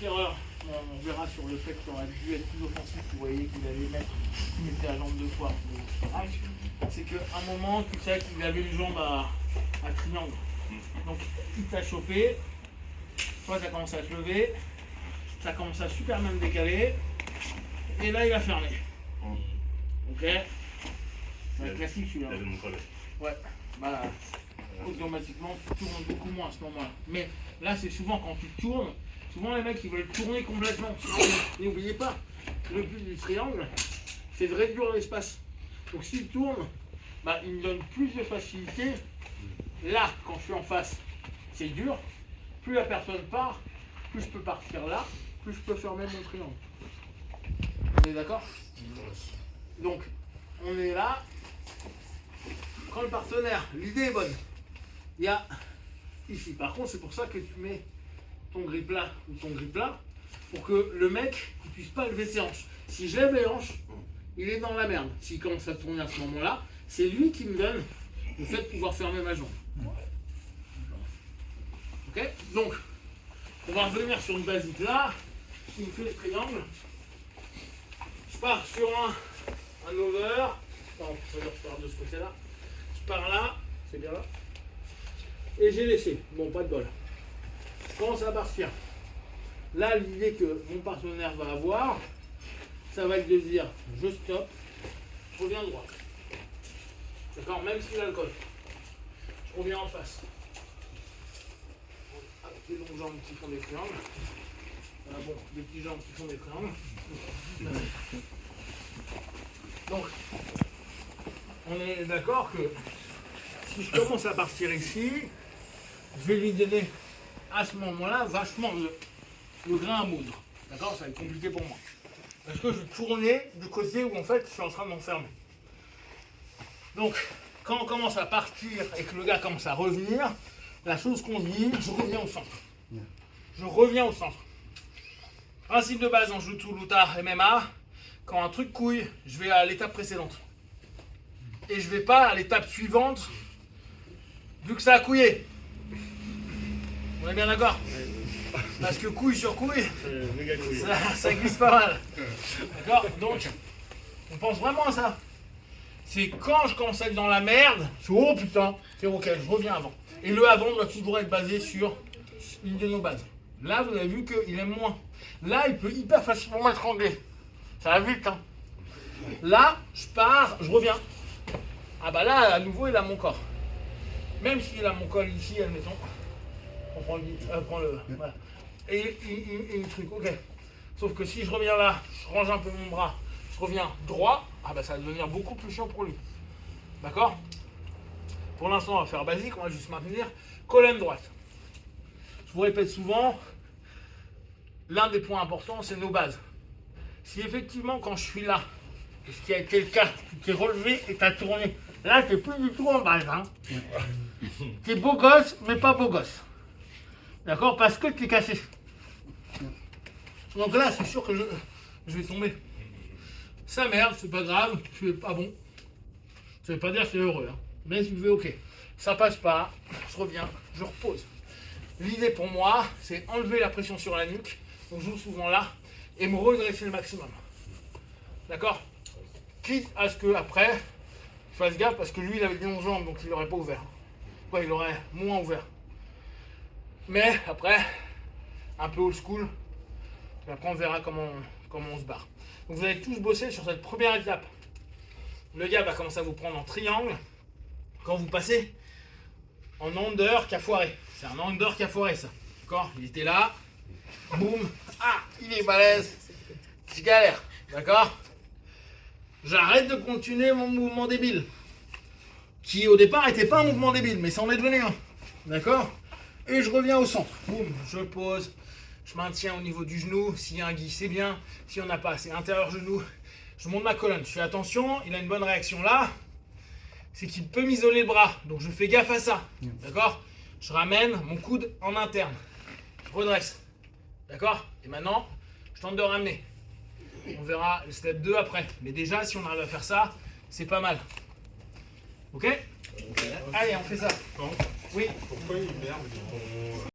erreur, on verra sur le fait qu'il aurait dû être plus offensif, vous voyez qu'il allait mettre, il mettait la jambe 2 fois, c'est qu'à un moment, tu sais qu'il avait une jambe à triangle. Donc il t'a chopé, toi tu as commencé à te lever, tu as commencé à super même décaler, et là il a fermé. Ok. C'est un classique celui-là. Ouais, bah automatiquement tu tournes beaucoup moins à ce moment-là. Mais là c'est souvent quand tu tournes, souvent les mecs ils veulent tourner complètement. Et n'oubliez pas, le but du triangle, c'est de réduire l'espace. Donc s'il tourne, bah, il me donne plus de facilité. Là, quand je suis en face, c'est dur. Plus la personne part, plus je peux partir là, plus je peux fermer mon triangle. On est d'accord? Donc, on est là. Quand le partenaire, l'idée est bonne. Il y a ici. Par contre, c'est pour ça que tu mets ton grip là ou ton grip là, pour que le mec ne puisse pas lever ses hanches. Si je lève les hanches, il est dans la merde. S'il commence à tourner à ce moment-là, c'est lui qui me donne le fait de pouvoir fermer ma jambe. Ok? Donc, on va revenir sur une basique là, qui me fait le triangle. Je pars sur un over. Non, je pars de ce côté-là. Je pars là, c'est bien là. Et j'ai laissé. Bon, pas de bol. Je commence à partir. Là, l'idée que mon partenaire va avoir, ça va être de dire, je stoppe, je reviens droit. D'accord? Même s'il a le code. Je reviens en face. Avec des longues jambes qui font des triangles. Bon, des petites jambes qui font des triangles. Donc, on est d'accord que si je commence à partir ici, je vais lui donner à ce moment-là vachement le grain à moudre. D'accord? Ça va être compliqué pour moi. Parce que je vais tourner du côté où en fait je suis en train de m'enfermer. Donc, quand on commence à partir et que le gars commence à revenir, la chose qu'on dit, je reviens au centre. Je reviens au centre. Principe de base en Jiu-Jitsu, Luta, MMA, quand un truc couille, je vais à l'étape précédente. Et je vais pas à l'étape suivante, vu que ça a couillé. On est bien d'accord? Parce que couille sur couille, ça glisse pas mal. D'accord? Donc, on pense vraiment à ça. C'est quand je commence à être dans la merde, c'est oh putain, c'est ok, je reviens avant. Et le avant doit toujours être basé sur une de nos bases. Là, vous avez vu qu'il aime moins. Là, il peut hyper facilement m'étrangler. Ça va vite, hein. Là, je pars, je reviens. Ah bah là, à nouveau, il a mon corps. Même s'il a mon col ici, admettons. On prend le voilà. Et le truc, ok. Sauf que si je reviens là, je range un peu mon bras, je reviens droit, ah bah ça va devenir beaucoup plus chiant pour lui. D'accord? Pour l'instant, on va faire basique, on va juste maintenir colonne droite. Je vous répète souvent, l'un des points importants, c'est nos bases. Si effectivement, quand je suis là, ce qui a été le cas, tu t'es relevé et tu as tourné, là, tu n'es plus du tout en base. Hein. Tu es beau gosse, mais pas beau gosse. D'accord? Parce que tu es cassé. Donc là, c'est sûr que je vais tomber. Ça merde, c'est pas grave, tu es pas bon. Ça veut pas dire que c'est heureux. Hein. Mais tu fais ok. Ça passe pas, je reviens, je repose. L'idée pour moi, c'est enlever la pression sur la nuque. Donc je joue souvent là et me redresser le maximum. D'accord? Quitte à ce que après, je fasse gaffe parce que lui, il avait des longues jambes, donc il n'aurait pas ouvert. Ouais, il aurait moins ouvert. Mais après, un peu old school. Et après, on verra comment on se barre. Donc vous allez tous bosser sur cette première étape. Le gars va commencer à vous prendre en triangle. Quand vous passez en under qui a foiré. C'est un under qui a foiré, ça. D'accord? Il était là. Boum. Ah, il est balèze. Je galère. D'accord? J'arrête de continuer mon mouvement débile. Qui au départ n'était pas un mouvement débile, mais ça en est devenu un. D'accord? Et je reviens au centre. Boum. Je pose. Je maintiens au niveau du genou. S'il y a un gui, c'est bien. S'il n'y en a pas, c'est intérieur genou. Je monte ma colonne. Je fais attention. Il a une bonne réaction là. C'est qu'il peut m'isoler le bras. Donc je fais gaffe à ça. D'accord? Je ramène mon coude en interne. Je redresse. D'accord? Et maintenant, je tente de ramener. On verra le step 2 après. Mais déjà, si on arrive à faire ça, c'est pas mal. Ok? Allez, on fait ça. Non. Oui. Pourquoi il merde